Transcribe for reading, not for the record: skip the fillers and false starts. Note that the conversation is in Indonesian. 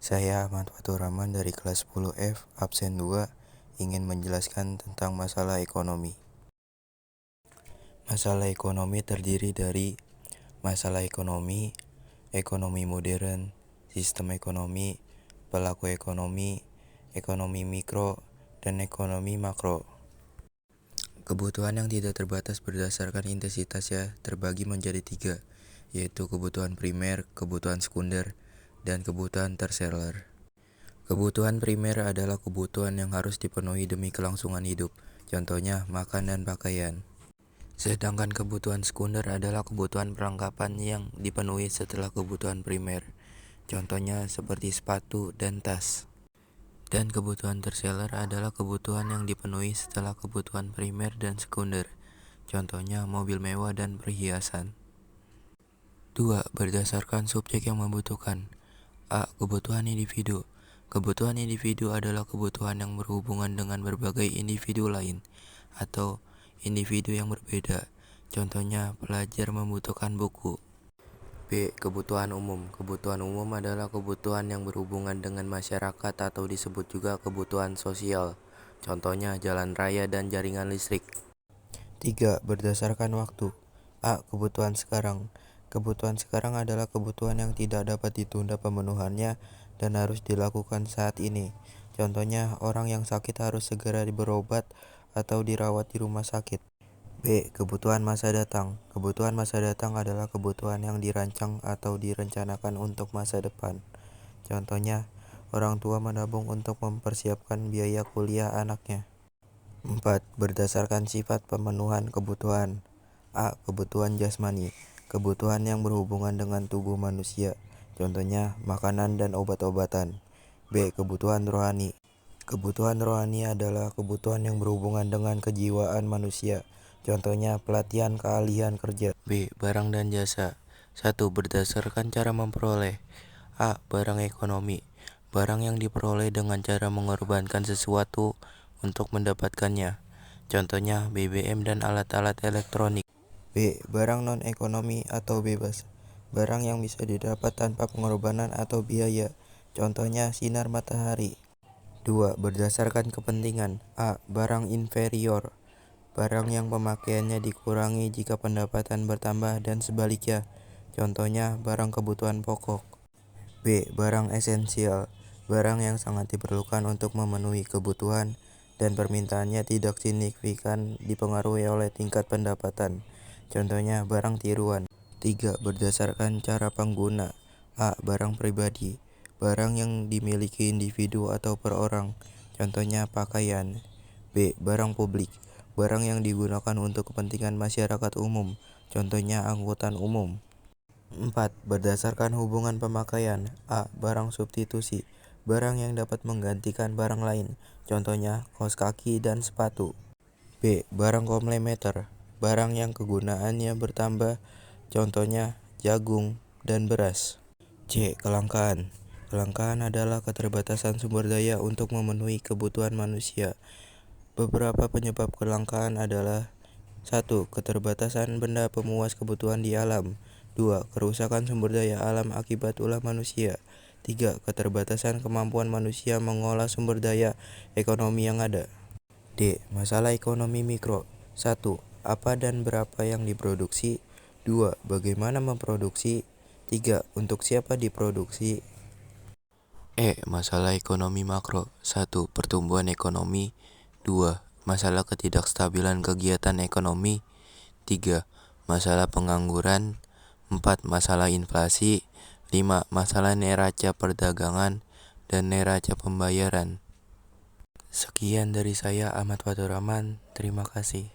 Saya Ahmad Fatur Rahman dari kelas 10F, absen 2, ingin menjelaskan tentang masalah ekonomi. Masalah ekonomi terdiri dari masalah ekonomi, ekonomi modern, sistem ekonomi, pelaku ekonomi, ekonomi mikro, dan ekonomi makro. Kebutuhan yang tidak terbatas berdasarkan intensitasnya terbagi menjadi 3, yaitu kebutuhan primer, kebutuhan sekunder, dan kebutuhan tersier. Kebutuhan primer adalah kebutuhan yang harus dipenuhi demi kelangsungan hidup, contohnya makan dan pakaian. Sedangkan kebutuhan sekunder adalah kebutuhan perlengkapan yang dipenuhi setelah kebutuhan primer, contohnya seperti sepatu dan tas. Dan kebutuhan tersier adalah kebutuhan yang dipenuhi setelah kebutuhan primer dan sekunder, contohnya mobil mewah dan perhiasan. 2. Berdasarkan subjek yang membutuhkan. A. Kebutuhan individu. Kebutuhan individu adalah kebutuhan yang berhubungan dengan berbagai individu lain atau individu yang berbeda. Contohnya, pelajar membutuhkan buku. B. Kebutuhan umum. Kebutuhan umum adalah kebutuhan yang berhubungan dengan masyarakat atau disebut juga kebutuhan sosial. Contohnya, jalan raya dan jaringan listrik. 3. Berdasarkan waktu. A. Kebutuhan sekarang. Kebutuhan sekarang adalah kebutuhan yang tidak dapat ditunda pemenuhannya dan harus dilakukan saat ini. Contohnya, orang yang sakit harus segera berobat atau dirawat di rumah sakit. B. Kebutuhan masa datang. Kebutuhan masa datang adalah kebutuhan yang dirancang atau direncanakan untuk masa depan. Contohnya, orang tua menabung untuk mempersiapkan biaya kuliah anaknya. 4. Berdasarkan sifat pemenuhan kebutuhan. A. Kebutuhan jasmani. Kebutuhan yang berhubungan dengan tubuh manusia. Contohnya, makanan dan obat-obatan. B. Kebutuhan rohani. Kebutuhan rohani adalah kebutuhan yang berhubungan dengan kejiwaan manusia. Contohnya, pelatihan keahlian kerja. B. Barang dan jasa. 1. Berdasarkan cara memperoleh. A. Barang ekonomi. Barang yang diperoleh dengan cara mengorbankan sesuatu untuk mendapatkannya. Contohnya, BBM dan alat-alat elektronik. B. Barang non-ekonomi atau bebas. Barang yang bisa didapat tanpa pengorbanan atau biaya. Contohnya, sinar matahari. 2. Berdasarkan kepentingan. A. Barang inferior. Barang yang pemakaiannya dikurangi jika pendapatan bertambah dan sebaliknya. Contohnya, barang kebutuhan pokok. B. Barang esensial. Barang yang sangat diperlukan untuk memenuhi kebutuhan dan permintaannya tidak signifikan dipengaruhi oleh tingkat pendapatan. Contohnya, barang tiruan. 3. Berdasarkan cara pengguna. A. Barang pribadi. Barang yang dimiliki individu atau per orang. Contohnya, pakaian. B. Barang publik. Barang yang digunakan untuk kepentingan masyarakat umum. Contohnya, angkutan umum. 4. Berdasarkan hubungan pemakaian. A. Barang substitusi. Barang yang dapat menggantikan barang lain. Contohnya, kaos kaki dan sepatu. B. Barang komplementer. Barang yang kegunaannya bertambah. Contohnya, jagung dan beras. C. Kelangkaan. Kelangkaan adalah keterbatasan sumber daya untuk memenuhi kebutuhan manusia. Beberapa penyebab kelangkaan adalah 1. Keterbatasan benda pemuas kebutuhan di alam. 2. Kerusakan sumber daya alam akibat ulah manusia. 3. Keterbatasan kemampuan manusia mengolah sumber daya ekonomi yang ada. D. Masalah ekonomi mikro. 1. Apa dan berapa yang diproduksi. 2. Bagaimana memproduksi. 3. Untuk siapa diproduksi. Masalah ekonomi makro. 1. Pertumbuhan ekonomi. 2. Masalah ketidakstabilan kegiatan ekonomi. 3. Masalah pengangguran. 4. Masalah inflasi. 5. Masalah neraca perdagangan dan neraca pembayaran. Sekian dari saya, Ahmad Fatur Rahman. Terima kasih.